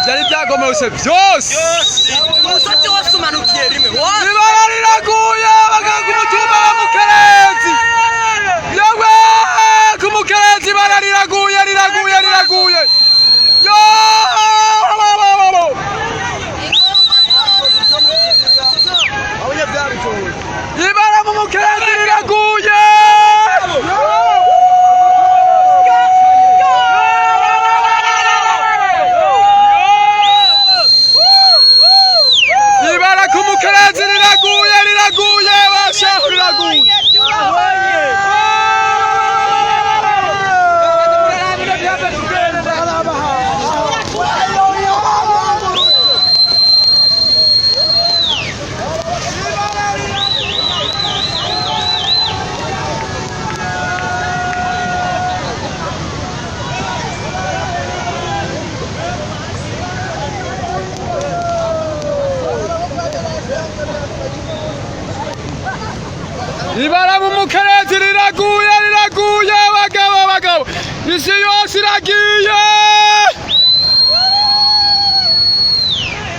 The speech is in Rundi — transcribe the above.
Ivyari vyagomotse vyose umusozi wose umanukiye rimwe ibara riraguye baganga umutumba wa Mukerenzi yewe ku Mukerenzi ibara riraguye yo ibara mu Mukerenzi riraguye ibara ku Mukerenzi riraguye bashaho riraguye ibara mu Mukerenzi riraguye bagabo isi yose iragiye